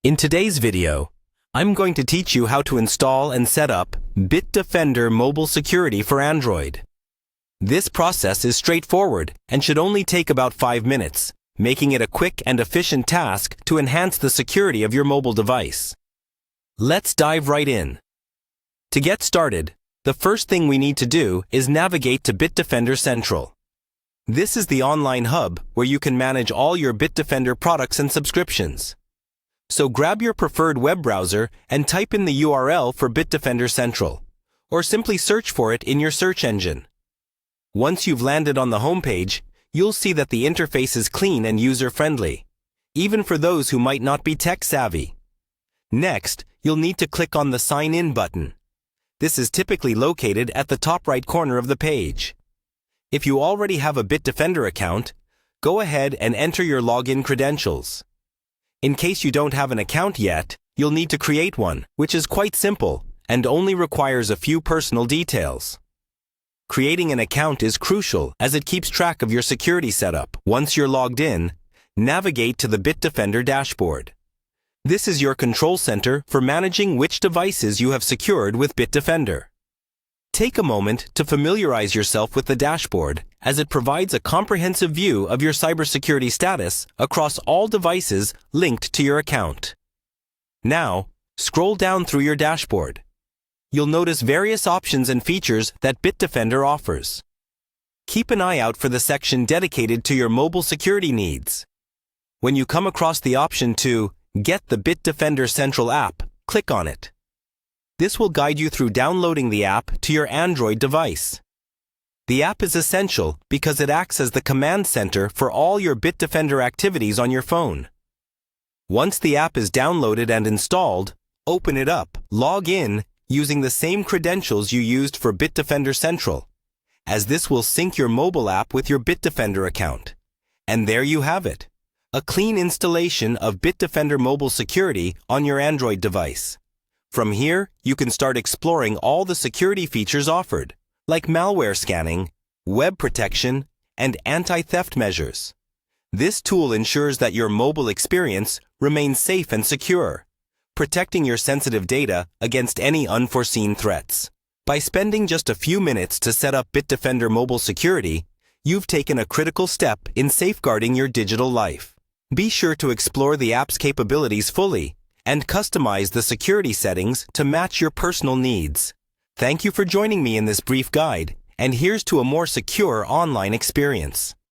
In today's video, I'm going to teach you how to install and set up Bitdefender Mobile Security for Android. This process is straightforward and should only take about 5 minutes, making it a quick and efficient task to enhance the security of your mobile device. Let's dive right in. To get started, the first thing we need to do is navigate to Bitdefender Central. This is the online hub where you can manage all your Bitdefender products and subscriptions. So grab your preferred web browser and type in the URL for Bitdefender Central, or simply search for it in your search engine. Once you've landed on the homepage, you'll see that the interface is clean and user-friendly, even for those who might not be tech-savvy. Next, you'll need to click on the Sign In button. This is typically located at the top right corner of the page. If you already have a Bitdefender account, go ahead and enter your login credentials. In case you don't have an account yet, you'll need to create one, which is quite simple and only requires a few personal details. Creating an account is crucial as it keeps track of your security setup. Once you're logged in, navigate to the Bitdefender dashboard. This is your control center for managing which devices you have secured with Bitdefender. Take a moment to familiarize yourself with the dashboard, as it provides a comprehensive view of your cybersecurity status across all devices linked to your account. Now, scroll down through your dashboard. You'll notice various options and features that Bitdefender offers. Keep an eye out for the section dedicated to your mobile security needs. When you come across the option to Get the Bitdefender Central app, click on it. This will guide you through downloading the app to your Android device. The app is essential because it acts as the command center for all your Bitdefender activities on your phone. Once the app is downloaded and installed, open it up. Log in using the same credentials you used for Bitdefender Central, as this will sync your mobile app with your Bitdefender account. And there you have it, a clean installation of Bitdefender Mobile Security on your Android device. From here, you can start exploring all the security features offered, like malware scanning, web protection, and anti-theft measures. This tool ensures that your mobile experience remains safe and secure, protecting your sensitive data against any unforeseen threats. By spending just a few minutes to set up Bitdefender Mobile Security, you've taken a critical step in safeguarding your digital life. Be sure to explore the app's capabilities fully and customize the security settings to match your personal needs. Thank you for joining me in this brief guide, and here's to a more secure online experience.